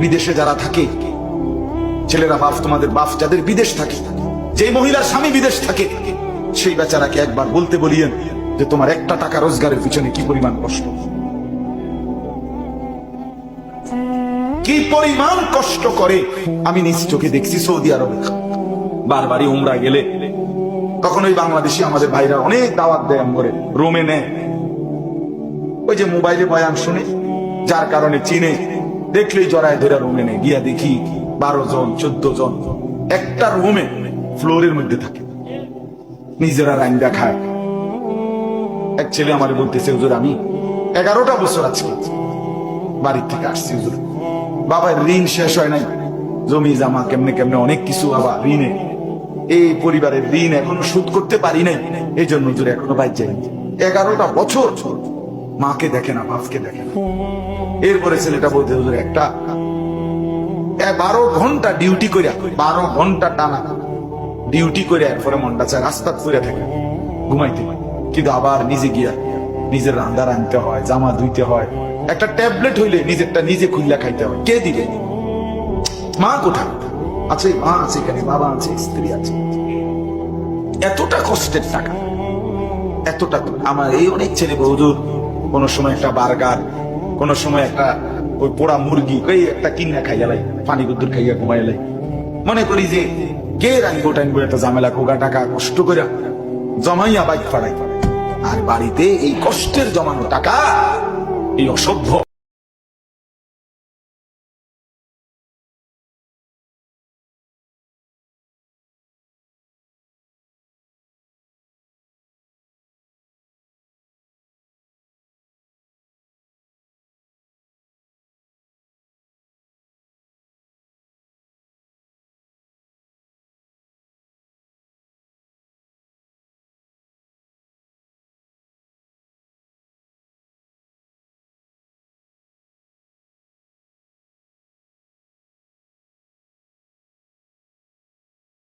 বিদেশে যারা থাকে, ছেলেরা বাপ, তোমাদের বাপ যাদের বিদেশ থাকে, যে মহিলার স্বামী বিদেশ থাকে, সেই বেচারাকে একবার বলতে বলিয়েন যে তোমার একটা টাকা রোজগারের পিছনে কি পরিমাণ কষ্ট, কি পরিমাণ কষ্ট করে। আমি নিজ চোখে দেখছি সৌদি আরবে বারবারই উমরা গেলে, তখন ওই বাংলাদেশি আমাদের ভাইরা অনেক দাওয়াত দেয় করে রুমে নেয়। ওই যে মোবাইলে বয়ান শুনে, যার কারণে চিনে, দেখলেই জড়ায় ধরে রুমে নেয়। গিয়া দেখি 12 জন 14 জন একটা রুমে ফ্লোরের মধ্যে থাকে, নিজেরা রান্না খায়। এক ছেলে আমার বলতেছে, হুজুর আমি 11টা বছর আজকে বাড়ির থেকে আসছি হুজুর, বাবার ঋণ শেষ হয় নাই, জমি জামা কেমনে কেমনে অনেক কিছু বাবা ঋণে, এই পরিবারের ঋণ এখনো শোধ করতে পারি নাই, এই জন্য হুজুর এখনো বাইর যায়নি। 11টা বছর মাকে দেখে না, বাপকে দেখে না। এরপরে ছেলেটা বলতে, হুজুর একটা 12 ঘন্টা ডিউটি করে, 12 ঘন্টা টানা ডিউটি করে এরপরে মনটা চায় রাস্তা ফুরে থাকে, ঘুমাইতে হয়, কিন্তু আবার নিজে গিয়া নিজের রান্না রাঁধতে হয়, জামা ধুইতে হয়, একটা ট্যাবলেট হইলে নিজেরটা নিজে খুললা খাইতে হয়। কে দিবে? মা কোথায় আছে? মা আছে এখানে, বাবা আছে, স্ত্রী আছে। এতটা কষ্টের টাকা, এতটা। আমার এই অনেক ছেলে হুজুর কোন সময় একটা বার্গার, কোন সময় একটা ওই পোড়া মুরগি ওই একটা কিনা খাইয়া লাই, পানি গুদ্দুর খাইয়া ঘুমাই লাই। মনে করি যে কে রানবো টানবো একটা ঝামেলা, কোগা টাকা কষ্ট করে জমাইয়া বাইক ফাড়াই, আর বাড়িতে এই কষ্টের জমানো টাকা এই অসভ্য